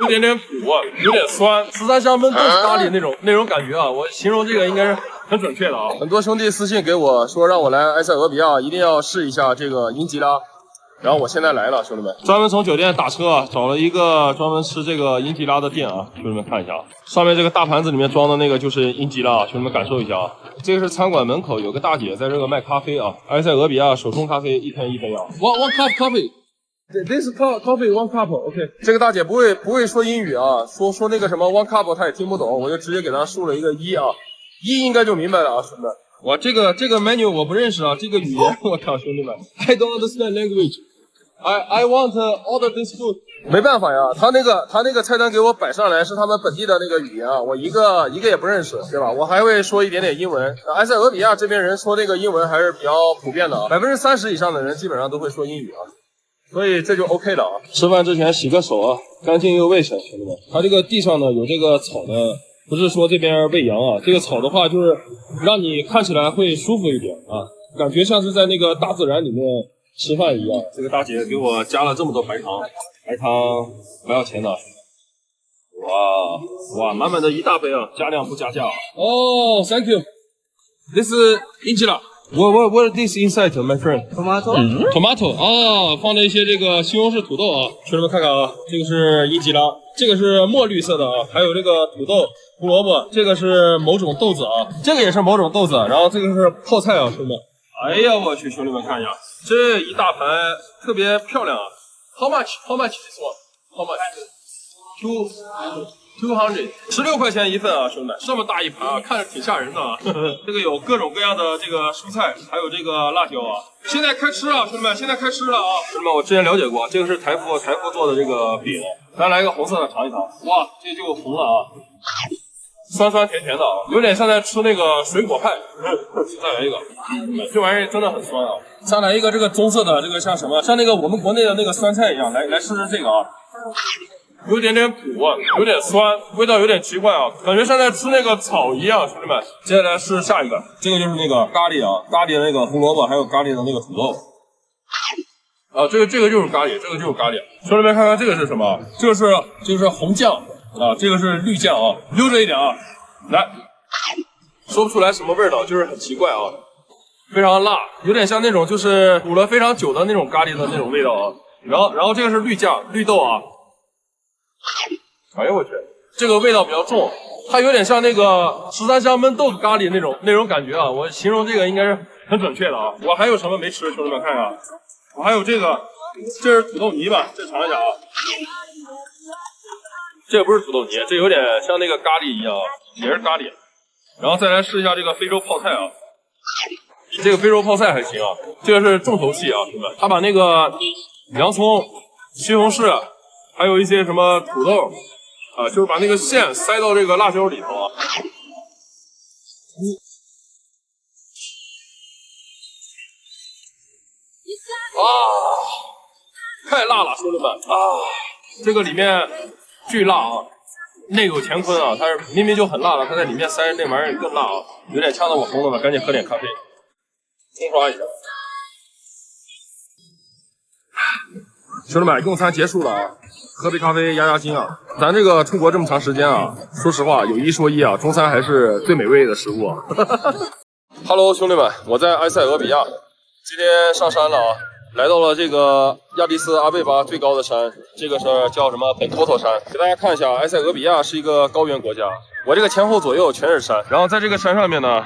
有点点苦，有点酸，13香焖豆子咖喱那种感觉啊，我形容这个应该是很准确的啊。很多兄弟私信给我说让我来埃塞俄比亚，一定要试一下这个英吉拉。然后我现在来了，兄弟们，专门从酒店打车啊，找了一个专门吃这个英吉拉的店啊，兄弟们看一下啊，上面这个大盘子里面装的那个就是英吉拉啊，兄弟们感受一下啊。这个是餐馆门口有个大姐在这个卖咖啡啊，埃塞俄比亚手冲咖啡1天1杯啊。One cup coffee。This coffee 1 cup，OK。这个大姐不会说英语啊，说那个什么 1 cup 她也听不懂，我就直接给她输了一个1啊，1应该就明白了啊，兄弟们。我这个 menu 我不认识啊，这个语言我靠，兄弟们 ，I don't understand language。I want order this food。没办法呀，他那个菜单给我摆上来是他们本地的那个语言啊，我一个也不认识，对吧？我还会说一点点英文。埃塞俄比亚这边人说那个英文还是比较普遍的啊，30%以上的人基本上都会说英语啊，所以这就 OK 了啊。吃饭之前洗个手啊，干净又卫生，兄弟们。它这个地上呢有这个草呢，不是说这边喂羊啊，这个草的话就是让你看起来会舒服一点啊，感觉像是在那个大自然里面吃饭一样。这个大姐给我加了这么多白糖，白糖不要钱的。哇，满满的一大杯啊，加量不加价啊。哦 ，Thank you。This is Angela。What is this inside, my friend? Tomato。哦，放了一些这个西红柿土豆啊，兄弟们看看啊，这个是英吉拉，这个是墨绿色的啊，还有这个土豆、胡萝卜，这个是某种豆子啊，这个也是某种豆子，然后这个是泡菜啊，兄弟们。哎呀，我去，兄弟们看一下，这一大盘特别漂亮啊。How much this one? How much? 200 16块钱一份啊，兄弟们，这么大一盘啊，看着挺吓人的啊。这个有各种各样的这个蔬菜，还有这个辣椒啊。现在开吃啊，兄弟们，现在开吃了啊。兄弟们，我之前了解过，这个是台夫做的这个饼，咱来一个红色的尝一尝。哇，这就红了啊，酸酸甜甜的啊，有点像在吃那个水果派。再来一个，这玩意真的很酸啊。再来一个这个棕色的，这个像什么？像那个我们国内的那个酸菜一样，来试试这个啊。有点点苦，有点酸，味道有点奇怪啊，感觉像在吃那个草一样，兄弟们。接下来是下一个，这个就是那个咖喱啊，咖喱的那个胡萝卜，还有咖喱的那个土豆。啊，这个就是咖喱，这个就是咖喱。兄弟们看看这个是什么？这个是红酱啊，这个是绿酱啊，溜着一点啊。来，说不出来什么味道，就是很奇怪啊，非常辣，有点像那种就是煮了非常久的那种咖喱的那种味道啊。然后这个是绿酱，绿豆啊。哎呦我去，这个味道比较重，它有点像那个13香焖豆子咖喱那种感觉啊，我形容这个应该是很准确的啊。我还有什么没吃，兄弟们看一下，我还有这个，这是土豆泥吧，这尝一下啊。这个不是土豆泥，这有点像那个咖喱一样，也是咖喱。然后再来试一下这个非洲泡菜啊，这个非洲泡菜还行啊，这个是重头戏啊，兄弟们，他把那个洋葱、西红柿。还有一些什么土豆啊，就是把那个馅塞到这个辣椒里头啊。太辣了，兄弟们啊！这个里面巨辣啊，内有乾坤啊，它是明明就很辣了，它在里面塞那玩意儿更辣啊，有点呛到我喉咙了，赶紧喝点咖啡，冲刷一下。兄弟们，用餐结束了啊。喝杯咖啡压压惊啊！咱这个出国这么长时间啊，说实话有一说一啊，中餐还是最美味的食物啊。Hello， 兄弟们，我在埃塞俄比亚，今天上山了啊，来到了这个亚的斯阿贝巴最高的山，这个是叫什么本托托山。给大家看一下，埃塞俄比亚是一个高原国家，我这个前后左右全是山，然后在这个山上面呢。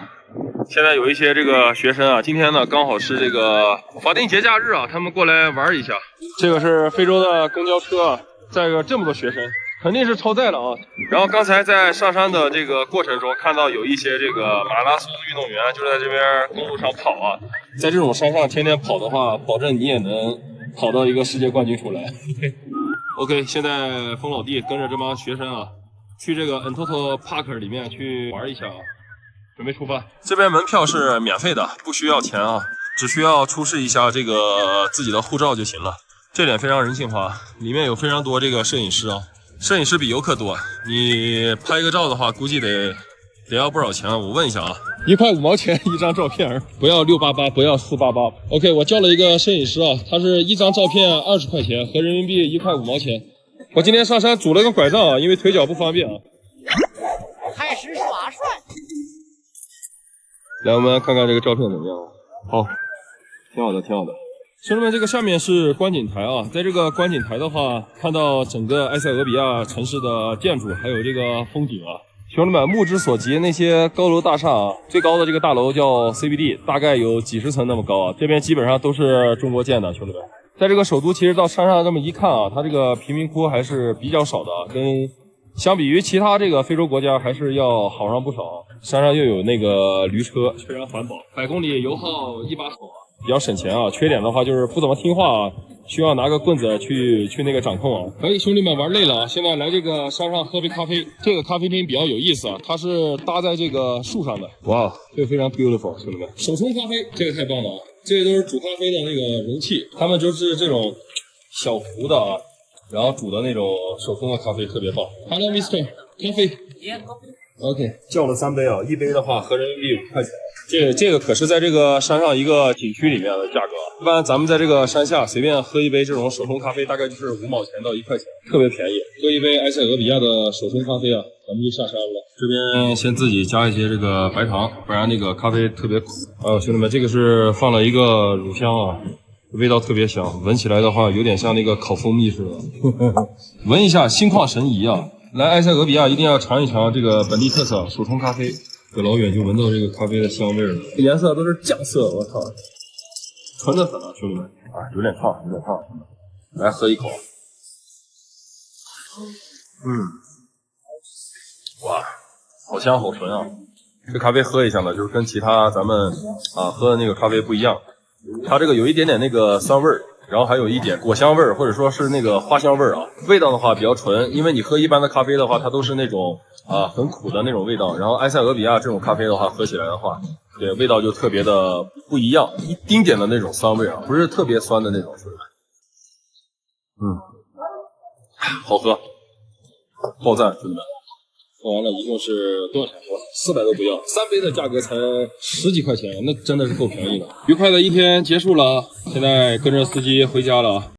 现在有一些这个学生啊，今天呢刚好是这个法定节假日啊，他们过来玩一下。这个是非洲的公交车啊，载着这么多学生，肯定是超载了啊。然后刚才在上山的这个过程中，看到有一些这个马拉松运动员就在这边公路上跑啊。在这种山上天天跑的话，保证你也能跑到一个世界冠军出来。OK， 现在风老弟跟着这帮学生啊，去这个 Entoto Park 里面去玩一下啊。准备出发，这边门票是免费的，不需要钱啊，只需要出示一下这个自己的护照就行了，这点非常人性化。里面有非常多这个摄影师啊，摄影师比游客多，你拍个照的话，估计得要不少钱，我问一下啊，1块5毛钱一张照片，不要688，不要488。OK， 我叫了一个摄影师啊，他是一张照片20块钱，合人民币1块5毛钱。我今天上山拄了个拐杖啊，因为腿脚不方便啊。开始耍帅。来，我们看看这个照片怎么样？好，挺好的，挺好的。兄弟们，这个下面是观景台啊，在这个观景台的话，看到整个埃塞俄比亚城市的建筑，还有这个风景啊。兄弟们，目之所及，那些高楼大厦啊，最高的这个大楼叫 CBD， 大概有几十层那么高啊。这边基本上都是中国建的，兄弟们。在这个首都，其实到山上这么一看啊，它这个贫民窟还是比较少的啊，跟相比于其他这个非洲国家还是要好上不少。山上又有那个驴车，非常环保，100公里油耗1把手啊，比较省钱啊。缺点的话就是不怎么听话啊，需要拿个棍子去那个掌控啊。可以，兄弟们玩累了啊，现在来这个山上喝杯咖啡。这个咖啡厅比较有意思啊，它是搭在这个树上的。哇，这个非常 beautiful， 兄弟们，手冲咖啡，这个太棒了啊！这些都是煮咖啡的那个容器，他们就是这种小壶的啊，然后煮的那种手冲的咖啡特别棒。Hello, Mr. 咖啡。OK， 叫了3杯啊，一杯的话合人民币5块钱。这个可是在这个山上一个景区里面的价格。一般咱们在这个山下随便喝一杯这种手冲咖啡，大概就是5毛钱到1块钱，特别便宜。喝一杯埃塞俄比亚的手冲咖啡啊，咱们就下山了。这边先自己加一些这个白糖，不然那个咖啡特别苦。兄弟们，这个是放了一个乳香啊，味道特别香，闻起来的话有点像那个烤蜂蜜似的。闻一下，心旷神怡啊！来埃塞俄比亚一定要尝一尝这个本地特色手冲咖啡。可老远就闻到这个咖啡的香味了，这颜色都是酱色，我操，纯的很啊，兄弟们啊，有点烫，有点烫。来喝一口，哇，好香好纯啊！这咖啡喝一下呢，就是跟其他咱们喝的那个咖啡不一样，它这个有一点点那个酸味儿。然后还有一点果香味儿，或者说是那个花香味儿啊。味道的话比较纯，因为你喝一般的咖啡的话，它都是那种很苦的那种味道。然后埃塞俄比亚这种咖啡的话，喝起来的话，对味道就特别的不一样，一丁点的那种酸味啊，不是特别酸的那种，是不是？好喝，爆赞，兄弟们！喝完了一共是多少钱？400都不要，3杯的价格才10几块钱，那真的是够便宜的。愉快的一天结束了，现在跟着司机回家了。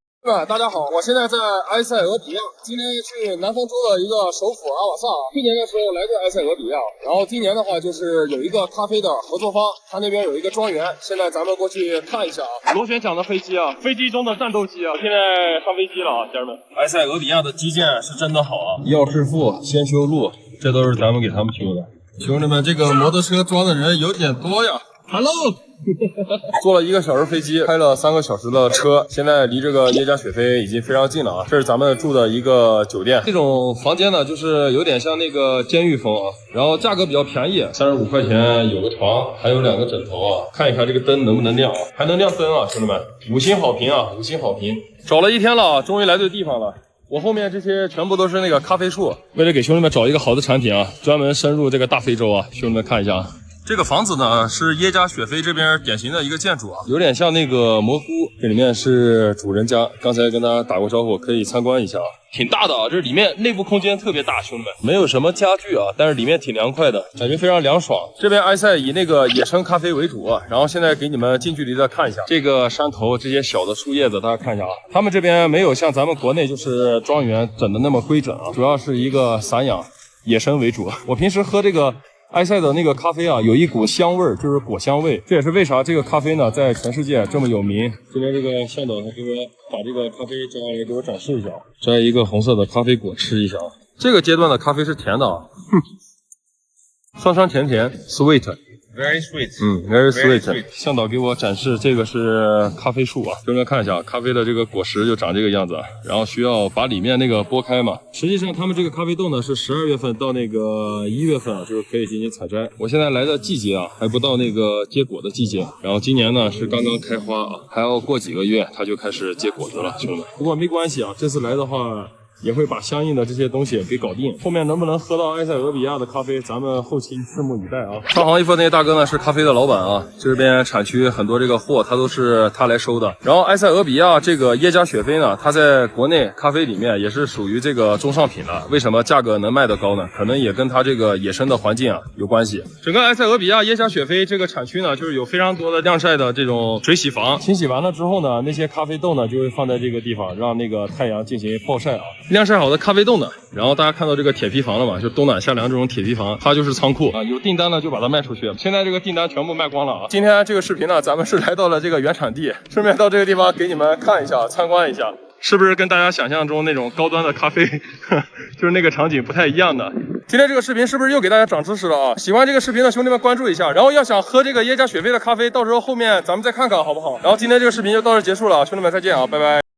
大家好，我现在在埃塞俄比亚，今天去南方州的一个首府阿瓦萨。去年的时候来过埃塞俄比亚，然后今年的话就是有一个咖啡的合作方，他那边有一个庄园，现在咱们过去看一下啊。螺旋桨的飞机啊，飞机中的战斗机啊，现在上飞机了啊，家人们。埃塞俄比亚的基建是真的好啊，要致富先修路，这都是咱们给他们修的。兄弟们，这个摩托车装的人有点多呀。Hello。坐了1个小时飞机，开了3个小时的车，现在离这个耶加雪菲已经非常近了啊！这是咱们住的一个酒店，这种房间呢，就是有点像那个监狱风啊，然后价格比较便宜，35块钱有个床，还有2个枕头啊。看一看这个灯能不能亮啊？还能亮灯啊，兄弟们，5星好评啊，5星好评！找了1天了，终于来对地方了。我后面这些全部都是那个咖啡树，为了给兄弟们找一个好的产品啊，专门深入这个大非洲啊，兄弟们看一下啊。这个房子呢是耶加雪菲这边典型的一个建筑啊，有点像那个蘑菇。这里面是主人家，刚才跟大家打过招呼，可以参观一下啊，挺大的啊。这里面内部空间特别大，兄弟们，没有什么家具啊，但是里面挺凉快的，感觉非常凉爽。这边埃塞以那个野生咖啡为主啊，然后现在给你们近距离的看一下这个山头这些小的树叶子，大家看一下啊。他们这边没有像咱们国内就是庄园整的那么规整啊，主要是一个散养野生为主。我平时喝这个埃塞的那个咖啡啊，有一股香味儿，就是果香味。这也是为啥这个咖啡呢，在全世界这么有名。这边这个向导他给我把这个咖啡摘下来给我展示一下，摘一个红色的咖啡果吃一下啊。这个阶段的咖啡是甜的啊，酸酸甜甜 ，sweet。Very sweet，very sweet。向导给我展示，这个是咖啡树啊，兄弟们看一下，咖啡的这个果实就长这个样子，然后需要把里面那个剥开嘛。实际上，他们这个咖啡豆呢是12月份到那个1月份啊，就是可以进行采摘。我现在来的季节啊，还不到那个结果的季节，然后今年呢是刚刚开花啊，还要过几个月它就开始结果子了，兄弟们。不过没关系啊，这次来的话，也会把相应的这些东西给搞定。后面能不能喝到埃塞俄比亚的咖啡，咱们后期拭目以待啊。穿黄衣服那个大哥呢是咖啡的老板啊，这边产区很多这个货他都是他来收的。然后埃塞俄比亚这个耶加雪菲呢，它在国内咖啡里面也是属于这个中上品的。为什么价格能卖得高呢？可能也跟它这个野生的环境啊有关系。整个埃塞俄比亚耶加雪菲这个产区呢，就是有非常多的晾晒的这种水洗房，清洗完了之后呢，那些咖啡豆呢就会放在这个地方，让那个太阳进行暴晒啊。晾晒好的咖啡豆呢。然后大家看到这个铁皮房了吧？就冬暖夏凉这种铁皮房，它就是仓库啊。有订单呢就把它卖出去。现在这个订单全部卖光了啊。今天这个视频呢，咱们是来到了这个原产地，顺便到这个地方给你们看一下，参观一下。 是不是跟大家想象中那种高端的咖啡，就是那个场景不太一样的？今天这个视频是不是又给大家长知识了啊？喜欢这个视频的兄弟们关注一下，然后要想喝这个耶加雪菲的咖啡，到时候后面咱们再看看好不好？然后今天这个视频就到这结束了，兄弟们再见啊，拜拜。